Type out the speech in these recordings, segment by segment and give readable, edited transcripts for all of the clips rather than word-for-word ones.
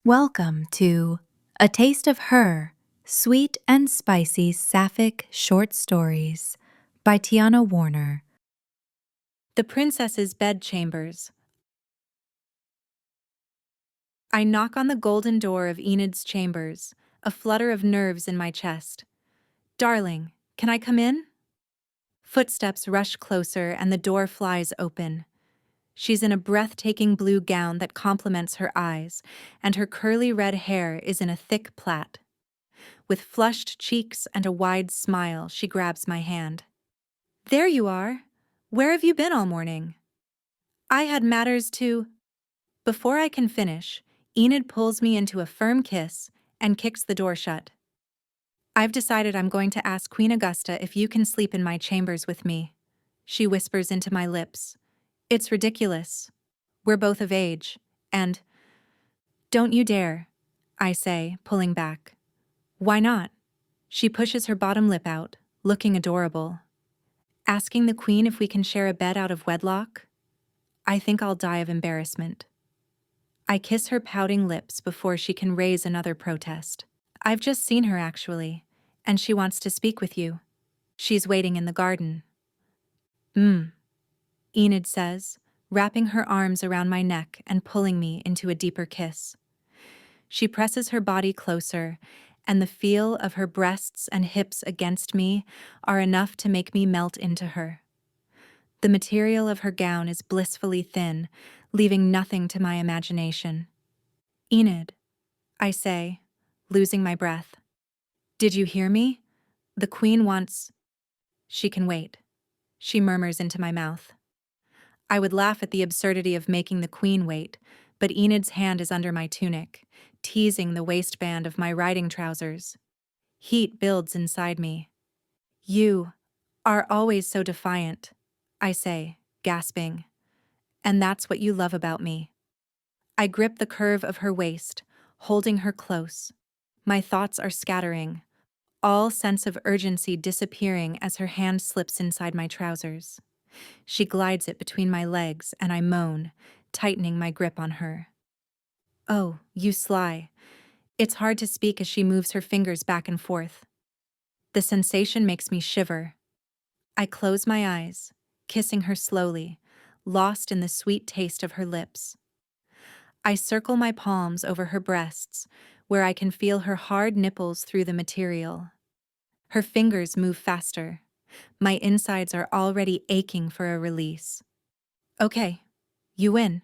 Welcome to A Taste of Her, Sweet and Spicy Sapphic Short Stories by Tiana Warner. The Princess's Bedchambers. I knock on the golden door of Enid's chambers, a flutter of nerves in my chest. Darling, can I come in? Footsteps rush closer and the door flies open. She's in a breathtaking blue gown that complements her eyes, and her curly red hair is in a thick plait. With flushed cheeks and a wide smile, she grabs my hand. There you are. Where have you been all morning? I had matters to... Before I can finish, Enid pulls me into a firm kiss and kicks the door shut. I've decided I'm going to ask Queen Augusta if you can sleep in my chambers with me. She whispers into my lips. It's ridiculous. We're both of age, and... Don't you dare, I say, pulling back. Why not? She pushes her bottom lip out, looking adorable. Asking the Queen if we can share a bed out of wedlock? I think I'll die of embarrassment. I kiss her pouting lips before she can raise another protest. I've just seen her, actually, and she wants to speak with you. She's waiting in the garden. Enid says, wrapping her arms around my neck and pulling me into a deeper kiss. She presses her body closer, and the feel of her breasts and hips against me are enough to make me melt into her. The material of her gown is blissfully thin, leaving nothing to my imagination. Enid, I say, losing my breath. Did you hear me? The Queen wants... She can wait, she murmurs into my mouth. I would laugh at the absurdity of making the Queen wait, but Enid's hand is under my tunic, teasing the waistband of my riding trousers. Heat builds inside me. You are always so defiant, I say, gasping. And that's what you love about me. I grip the curve of her waist, holding her close. My thoughts are scattering, all sense of urgency disappearing as her hand slips inside my trousers. She glides it between my legs and I moan, tightening my grip on her. Oh, you sly. It's hard to speak as she moves her fingers back and forth. The sensation makes me shiver. I close my eyes, kissing her slowly, lost in the sweet taste of her lips. I circle my palms over her breasts, where I can feel her hard nipples through the material. Her fingers move faster. My insides are already aching for a release. Okay, you win,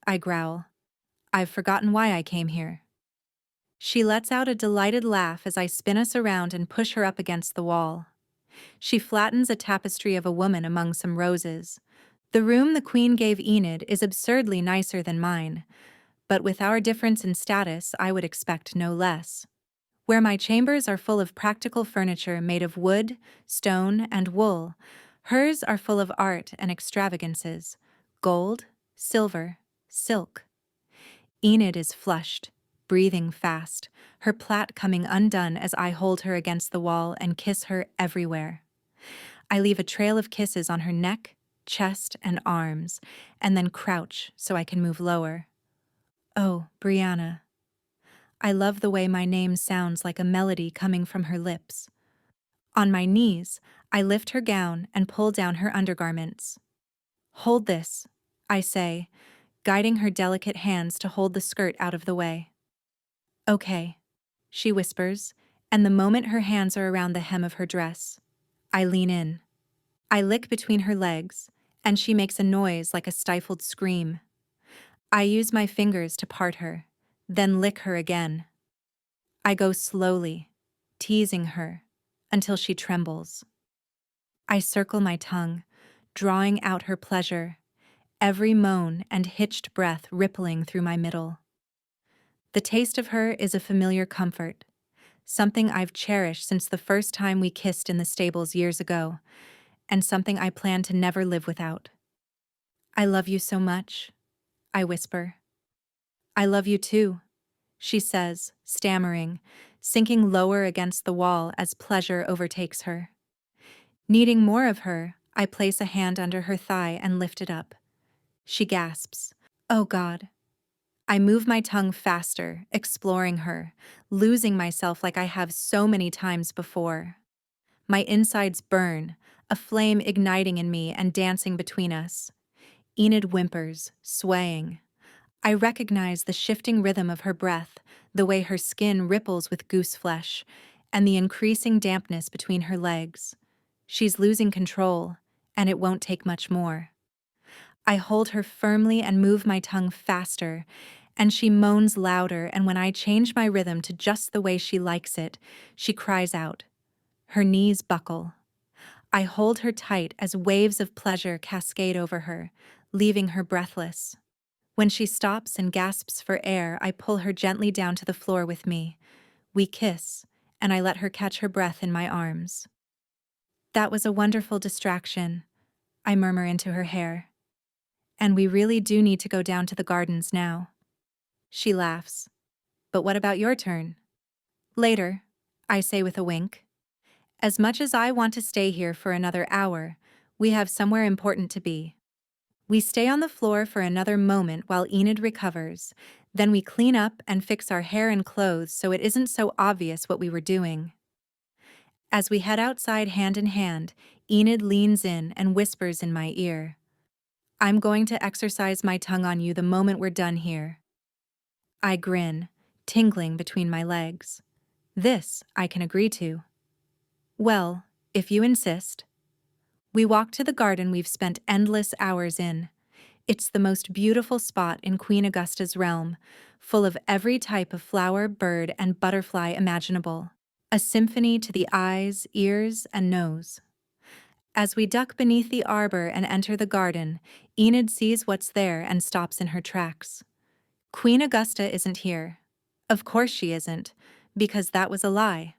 I growl. I've forgotten why I came here. She lets out a delighted laugh as I spin us around and push her up against the wall. She flattens a tapestry of a woman among some roses. The room the Queen gave Enid is absurdly nicer than mine, but with our difference in status, I would expect no less. Where my chambers are full of practical furniture made of wood, stone, and wool, hers are full of art and extravagances, gold, silver, silk. Enid is flushed, breathing fast, her plait coming undone as I hold her against the wall and kiss her everywhere. I leave a trail of kisses on her neck, chest, and arms, and then crouch so I can move lower. Oh, Brianna. I love the way my name sounds like a melody coming from her lips. On my knees, I lift her gown and pull down her undergarments. Hold this, I say, guiding her delicate hands to hold the skirt out of the way. Okay, she whispers, and the moment her hands are around the hem of her dress, I lean in. I lick between her legs, and she makes a noise like a stifled scream. I use my fingers to part her, then lick her again. I go slowly, teasing her, until she trembles. I circle my tongue, drawing out her pleasure, every moan and hitched breath rippling through my middle. The taste of her is a familiar comfort, something I've cherished since the first time we kissed in the stables years ago, and something I plan to never live without. I love you so much, I whisper. I love you too, she says, stammering, sinking lower against the wall as pleasure overtakes her. Needing more of her, I place a hand under her thigh and lift it up. She gasps. Oh God. I move my tongue faster, exploring her, losing myself like I have so many times before. My insides burn, a flame igniting in me and dancing between us. Enid whimpers, swaying. I recognize the shifting rhythm of her breath, the way her skin ripples with goose flesh, and the increasing dampness between her legs. She's losing control, and it won't take much more. I hold her firmly and move my tongue faster, and she moans louder, and when I change my rhythm to just the way she likes it, she cries out. Her knees buckle. I hold her tight as waves of pleasure cascade over her, leaving her breathless. When she stops and gasps for air, I pull her gently down to the floor with me. We kiss, and I let her catch her breath in my arms. That was a wonderful distraction, I murmur into her hair. And we really do need to go down to the gardens now. She laughs. But what about your turn? Later, I say with a wink. As much as I want to stay here for another hour, we have somewhere important to be. We stay on the floor for another moment while Enid recovers, then we clean up and fix our hair and clothes so it isn't so obvious what we were doing. As we head outside hand in hand, Enid leans in and whispers in my ear. I'm going to exercise my tongue on you the moment we're done here. I grin, tingling between my legs. This I can agree to. Well, if you insist. We walk to the garden we've spent endless hours in. It's the most beautiful spot in Queen Augusta's realm, full of every type of flower, bird, and butterfly imaginable. A symphony to the eyes, ears, and nose. As we duck beneath the arbor and enter the garden, Enid sees what's there and stops in her tracks. Queen Augusta isn't here. Of course she isn't, because that was a lie.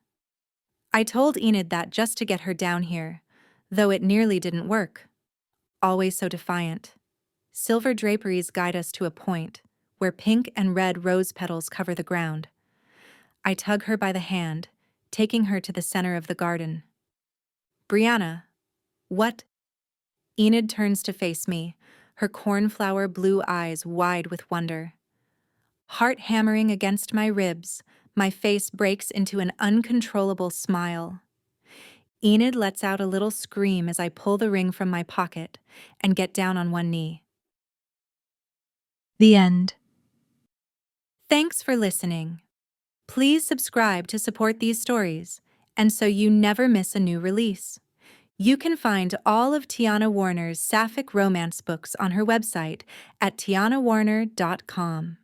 I told Enid that just to get her down here, though it nearly didn't work. Always so defiant. Silver draperies guide us to a point, where pink and red rose petals cover the ground. I tug her by the hand, taking her to the center of the garden. Brianna, what? Enid turns to face me, her cornflower blue eyes wide with wonder. Heart hammering against my ribs, my face breaks into an uncontrollable smile. Enid lets out a little scream as I pull the ring from my pocket and get down on one knee. The end. Thanks for listening. Please subscribe to support these stories, and so you never miss a new release. You can find all of Tiana Warner's Sapphic romance books on her website at tianawarner.com.